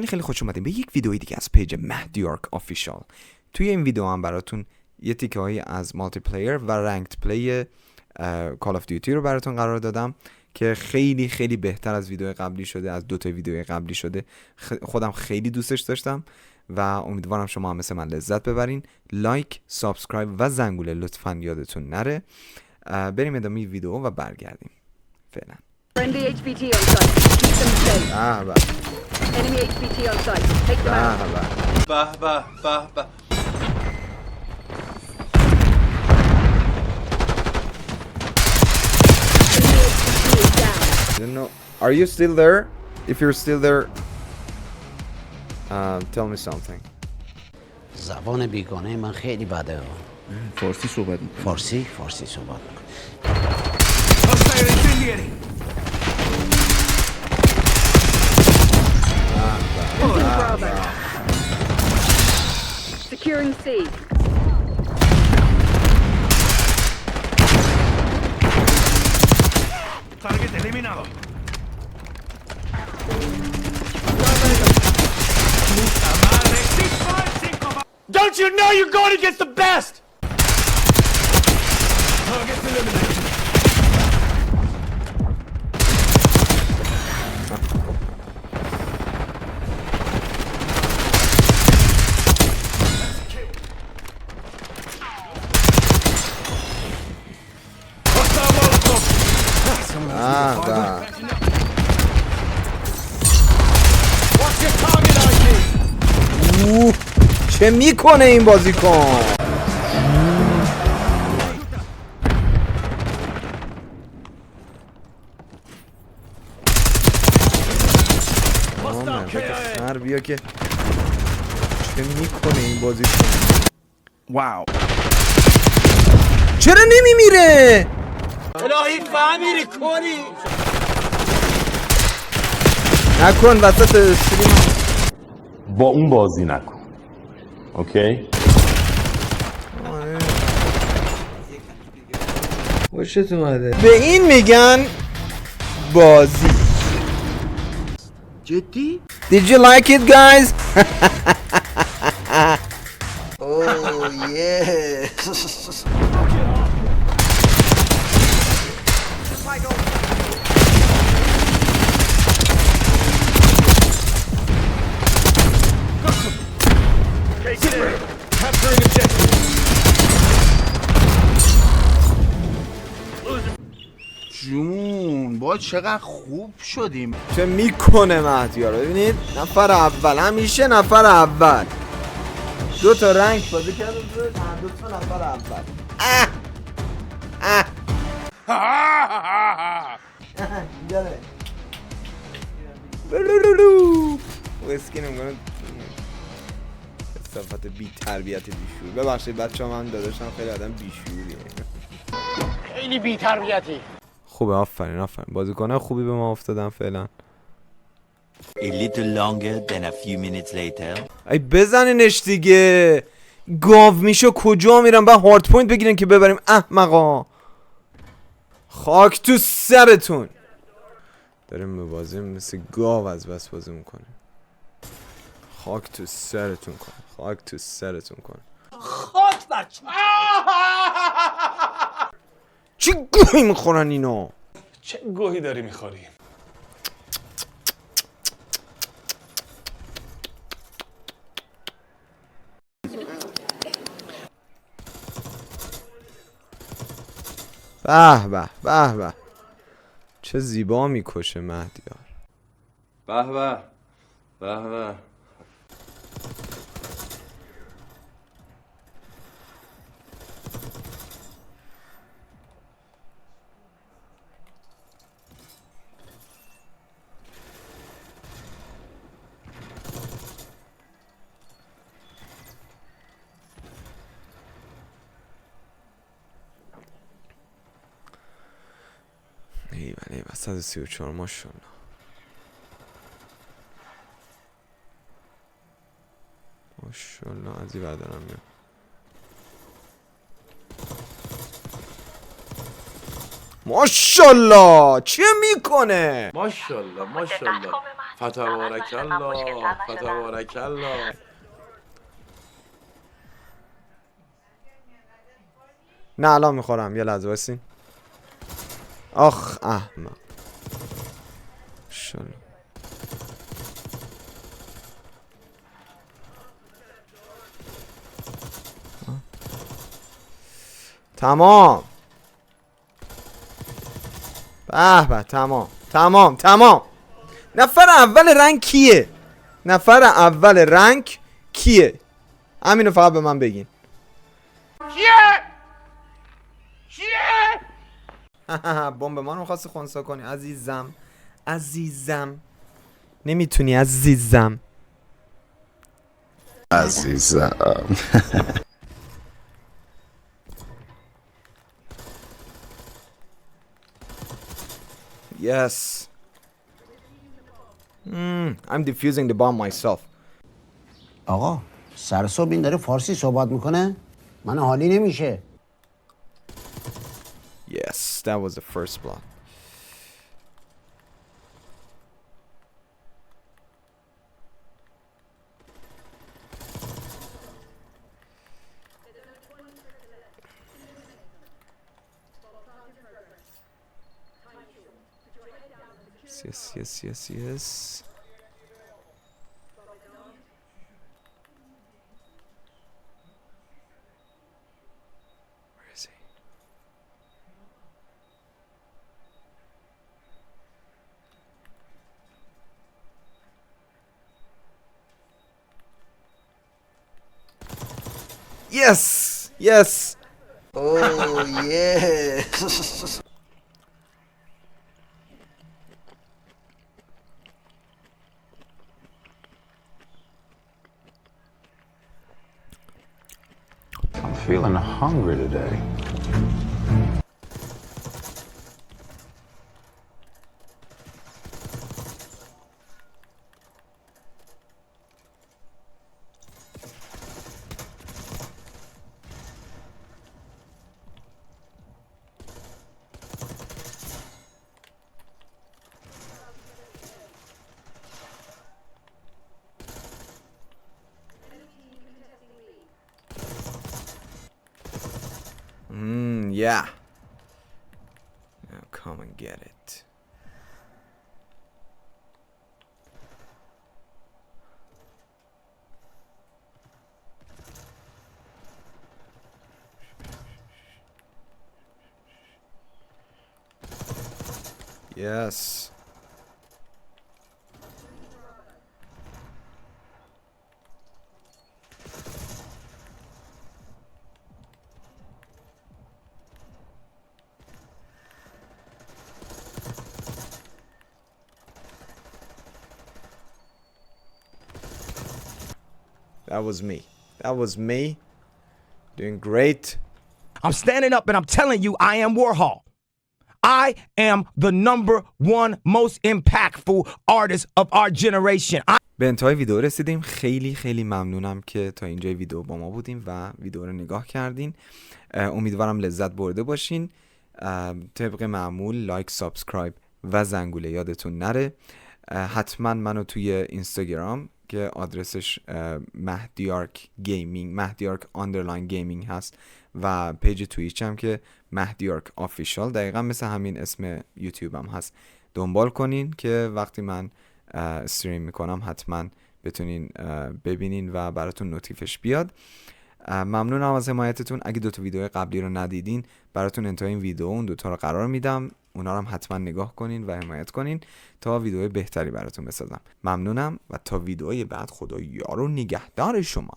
خیلی خوش اومدیم به یک ویدیوی دیگه از پیج مهدیارک آفیشال. توی این ویدیو هم براتون یه تیکه هایی از مالتی پلیر و رنکد پلی کال آف دیوتی رو براتون قرار دادم که خیلی خیلی بهتر از ویدیو قبلی شده، از دوتا ویدیو قبلی شده. خودم خیلی دوستش داشتم و امیدوارم شما هم مثل من لذت ببرین. لایک، سابسکرایب و زنگوله لطفاً یادتون نره. بریم ادامه ویدیو و برگردیم. فعلا. Friendly HVT on site. Keep them safe. Enemy HVT on site. Take them out. Enemy HVT is down. Are you still there? If you're still there, tell me something. زبان بیگانه من خیلی بده. فارسی صحبت می‌کنی؟ فارسی صحبت می‌کنم. Bravo. Securing C. Target eliminado. Don't you know you're going against the best? Target eliminated. What's your target ID? چه میکنه این بازیکن؟ هر بیا که چه میکنه این بازیکن؟ واو. چرا نمیمیره؟ الهی فهمیری کنی. نکن وسط استریم. با اون بازی نکن. اوکی؟ خوشت اومده. به این میگن بازی. جدی؟ Did you like it guys? Oh yes. Capturing objective. جون با چقدر خوب شدیم. چه میکنه مهدیار رو ببینید. نفر اول، همیشه نفر اول. دو تا رنگ بازی کردم، دو تا نفر اول. اسکی نمیکنه. صفت بی تربیت بیشور. ببخشید بچه ها، من داداشم خیلی آدم بیشوریه. خیلی بی تربیتی. خوبه، آفرین. بازیکن‌ها خوبی به ما افتادن فعلا. A little longer than a few minutes later. ای بزنینش دیگه. گاو میشه کجا میرن؟ با هارد پوینت بگیرن که ببریم. احمقا، خاک تو سرتون. داریم به بازی مثل گاو از بس بازی میکنیم. خاک تو سرتون کن. خاک بر چی گوهی میخورن اینا؟ چه گوهی داری میخوری؟ به چه زیبا میکشه مهدیار. به ایوه 134 ماشاءالله. از این بردارم میام. ماشاءالله چه میکنه؟ ماشاءالله ماشاءالله. فتبارک الله فتبارک الله. نه الان میخورم، یه لحظه وایسین. آخ احمق شلو. تمام به به تمام. نفر اول رنگ کیه؟ همینو فقط به من بگین. کیه؟ بمب ما رو می‌خواستی خونسا کنی عزیزم. نمیتونی عزیزم. Yes. I'm defusing the bomb myself. آقا سر صبح این داره فارسی صحبت میکنه؟ من حالی نمیشه. Yes, that was the first block. Yes. Where is he? Yes. Oh yes. I'm feeling hungry today. Yeah. Now come and get it. Yes. That was me. Doing great. I'm standing up and I'm telling you I am Warhol. I am the #1 most impactful artist of our generation. به انتهای ویدیو رسیدیم. خیلی ممنونم که تا اینجای ویدیو با ما بودیم و ویدیو رو نگاه کردین. امیدوارم لذت برده باشین. طبق معمول لایک، سابسکرایب و زنگوله یادتون نره. حتما منو توی اینستاگرام که آدرسش مهدیارک _gaming هست و پیج توییچ هم که مهدیارک آفیشال، دقیقا مثل همین اسم یوتیوب هم هست، دنبال کنین که وقتی من استریم میکنم حتما بتونین ببینین و براتون نوتیفش بیاد. ممنونم از حمایتتون. اگه 2 ویدیو قبلی رو ندیدین براتون انتهای این ویدیو اون 2 رو قرار میدم، اونا رو هم حتما نگاه کنین و حمایت کنین تا ویدیو بهتری براتون بسازم. ممنونم و تا ویدیوی بعد خدا یار و نگهدار شما.